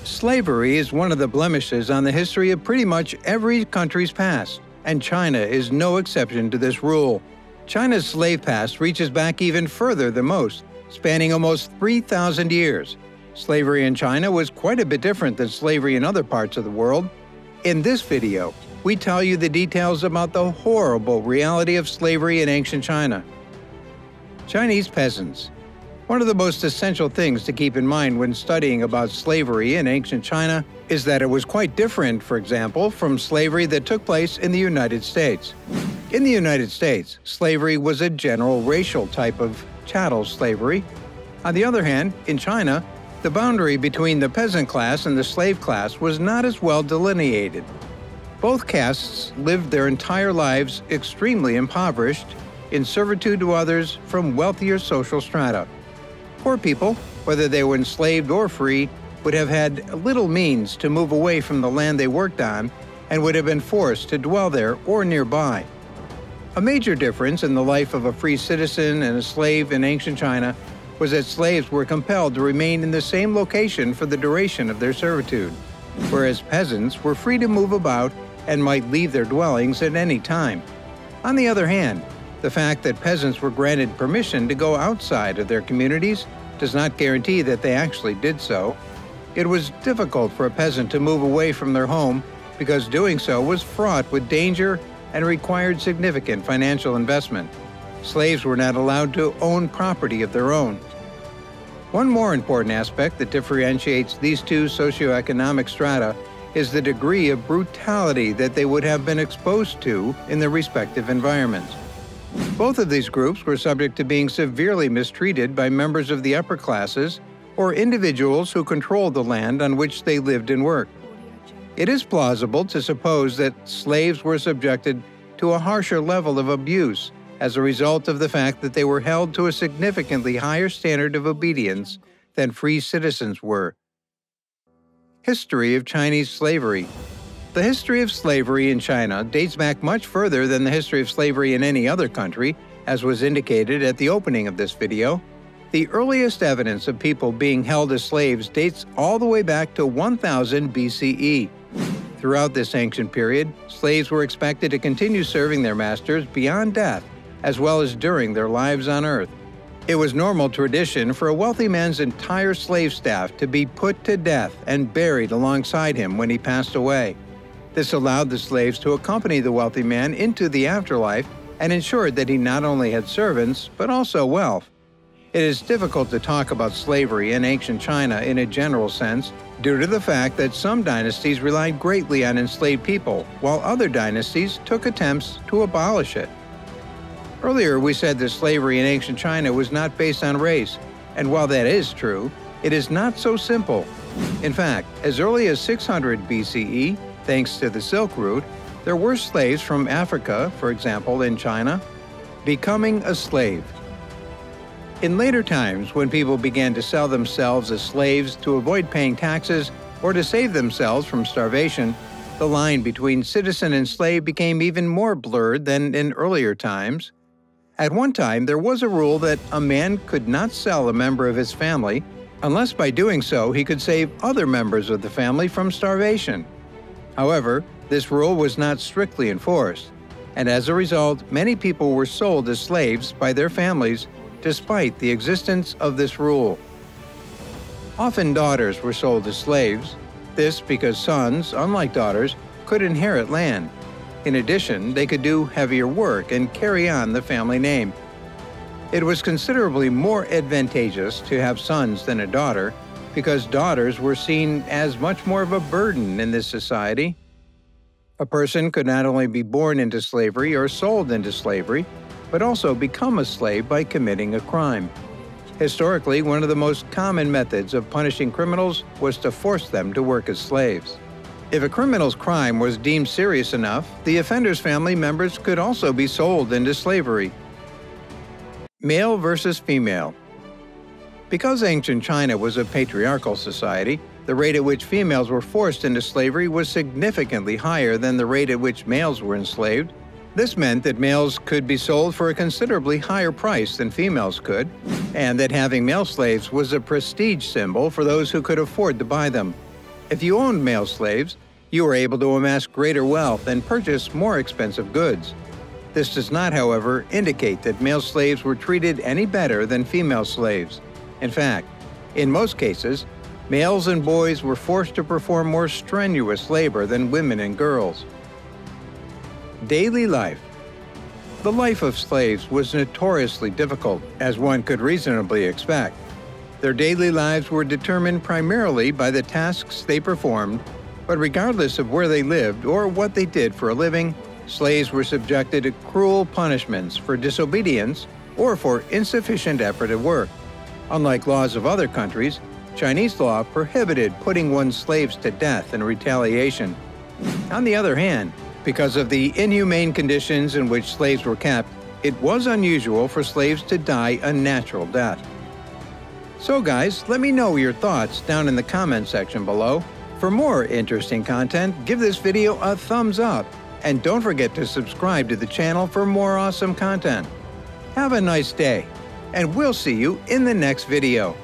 Slavery is one of the blemishes on the history of pretty much every country's past, and China is no exception to this rule. China's slave past reaches back even further than most, spanning almost 3,000 years. Slavery in China was quite a bit different than slavery in other parts of the world. In this video, we tell you the details about the horrible reality of slavery in ancient China. Chinese peasants. One of the most essential things to keep in mind when studying about slavery in ancient China is that it was quite different, for example, from slavery that took place in the United States. In the United States, slavery was a general racial type of chattel slavery. On the other hand, in China, the boundary between the peasant class and the slave class was not as well delineated. Both castes lived their entire lives extremely impoverished, in servitude to others from wealthier social strata. Poor people, whether they were enslaved or free, would have had little means to move away from the land they worked on and would have been forced to dwell there or nearby. A major difference in the life of a free citizen and a slave in ancient China was that slaves were compelled to remain in the same location for the duration of their servitude, whereas peasants were free to move about and might leave their dwellings at any time. On the other hand, the fact that peasants were granted permission to go outside of their communities does not guarantee that they actually did so. It was difficult for a peasant to move away from their home because doing so was fraught with danger and required significant financial investment. Slaves were not allowed to own property of their own. One more important aspect that differentiates these two socioeconomic strata is the degree of brutality that they would have been exposed to in their respective environments. Both of these groups were subject to being severely mistreated by members of the upper classes or individuals who controlled the land on which they lived and worked. It is plausible to suppose that slaves were subjected to a harsher level of abuse as a result of the fact that they were held to a significantly higher standard of obedience than free citizens were. History of Chinese slavery. The history of slavery in China dates back much further than the history of slavery in any other country, as was indicated at the opening of this video. The earliest evidence of people being held as slaves dates all the way back to 1000 BCE. Throughout this ancient period, slaves were expected to continue serving their masters beyond death, as well as during their lives on Earth. It was normal tradition for a wealthy man's entire slave staff to be put to death and buried alongside him when he passed away. This allowed the slaves to accompany the wealthy man into the afterlife and ensured that he not only had servants, but also wealth. It is difficult to talk about slavery in ancient China in a general sense due to the fact that some dynasties relied greatly on enslaved people, while other dynasties took attempts to abolish it. Earlier, we said that slavery in ancient China was not based on race, and while that is true, it is not so simple. In fact, as early as 600 BCE, thanks to the Silk Route, there were slaves from Africa, for example in China, becoming a slave. In later times, when people began to sell themselves as slaves to avoid paying taxes or to save themselves from starvation, the line between citizen and slave became even more blurred than in earlier times. At one time, there was a rule that a man could not sell a member of his family unless by doing so he could save other members of the family from starvation. However, this rule was not strictly enforced, and as a result, many people were sold as slaves by their families despite the existence of this rule. Often daughters were sold as slaves, this because sons, unlike daughters, could inherit land. In addition, they could do heavier work and carry on the family name. It was considerably more advantageous to have sons than a daughter, because daughters were seen as much more of a burden in this society. A person could not only be born into slavery or sold into slavery, but also become a slave by committing a crime. Historically, one of the most common methods of punishing criminals was to force them to work as slaves. If a criminal's crime was deemed serious enough, the offender's family members could also be sold into slavery. Male versus female. Because ancient China was a patriarchal society, the rate at which females were forced into slavery was significantly higher than the rate at which males were enslaved. This meant that males could be sold for a considerably higher price than females could, and that having male slaves was a prestige symbol for those who could afford to buy them. If you owned male slaves, you were able to amass greater wealth and purchase more expensive goods. This does not, however, indicate that male slaves were treated any better than female slaves. In fact, in most cases, males and boys were forced to perform more strenuous labor than women and girls. Daily life. The life of slaves was notoriously difficult, as one could reasonably expect. Their daily lives were determined primarily by the tasks they performed, but regardless of where they lived or what they did for a living, slaves were subjected to cruel punishments for disobedience or for insufficient effort at work. Unlike laws of other countries, Chinese law prohibited putting one's slaves to death in retaliation. On the other hand, because of the inhumane conditions in which slaves were kept, it was unusual for slaves to die a natural death. So guys, let me know your thoughts down in the comment section below. For more interesting content, give this video a thumbs up, and don't forget to subscribe to the channel for more awesome content. Have a nice day, and we'll see you in the next video.